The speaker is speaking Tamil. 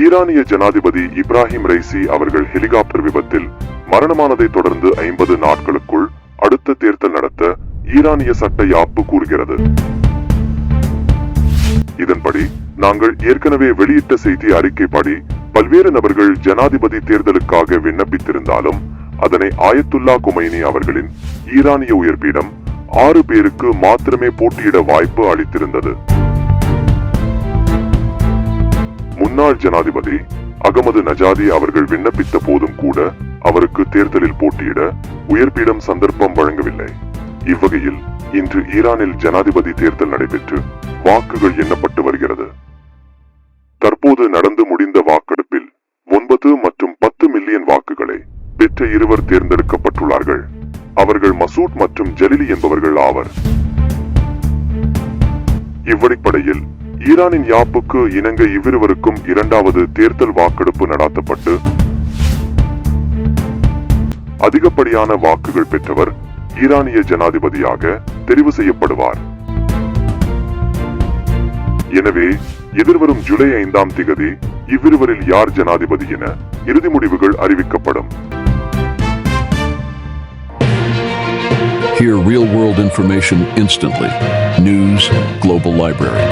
ஈரானிய ஜனாதிபதி இப்ராஹிம் ரைசி அவர்கள் ஹெலிகாப்டர் விபத்தில் மரணமானதை தொடர்ந்து 50 நாட்களுக்குள் அடுத்த தேர்தல் நடத்த ஈரானிய சட்ட யாப்பு கூறுகிறது. இதன்படி நாங்கள் ஏற்கனவே வெளியிட்ட செய்தி அறிக்கைப்படி பல்வேறு நபர்கள் ஜனாதிபதி தேர்தலுக்காக விண்ணப்பித்திருந்தாலும் அதனை ஆயத்துல்லா குமைனி அவர்களின் ஈரானிய உயர்பீடம் 6 பேருக்கு மாத்திரமே போட்டியிட வாய்ப்பு அளித்திருந்தது. முன்னாள் ஜனாதிபதி அகமது நஜாதி அவர்கள் விண்ணப்பித்த போதும் கூட அவருக்கு தேர்தலில் போட்டியிட உயர்பீடம் சந்தர்ப்பம் வழங்கவில்லை. இவ்வகையில் இன்று ஈரானில் ஜனாதிபதி தேர்தல் நடைபெற்று வாக்குகள் எண்ணப்பட்டு வருகிறது. தற்போது நடந்து முடிந்த வாக்கெடுப்பில் 9 மற்றும் 10 மில்லியன் வாக்குகளை பெற்ற இருவர் தேர்ந்தெடுக்கப்பட்டுள்ளார்கள். அவர்கள் மசூட் மற்றும் ஜலிலி என்பவர்கள் ஆவர். இவ்வடிப்படையில் ஈரானின் யாப்புக்கு இணங்க இவ்விருவருக்கும் இரண்டாவது தேர்தல் வாக்கெடுப்பு நடத்தப்பட்டு அதிகப்படியான வாக்குகள் பெற்றவர் ஈரானிய ஜனாதிபதியாக தெரிவு செய்யப்படுவார். எனவே எதிர்வரும் ஜூலை 5ஆம் திகதி இவ்விருவரில் யார் ஜனாதிபதி என இறுதி முடிவுகள் அறிவிக்கப்படும். Hear real-world information instantly. News Global Library.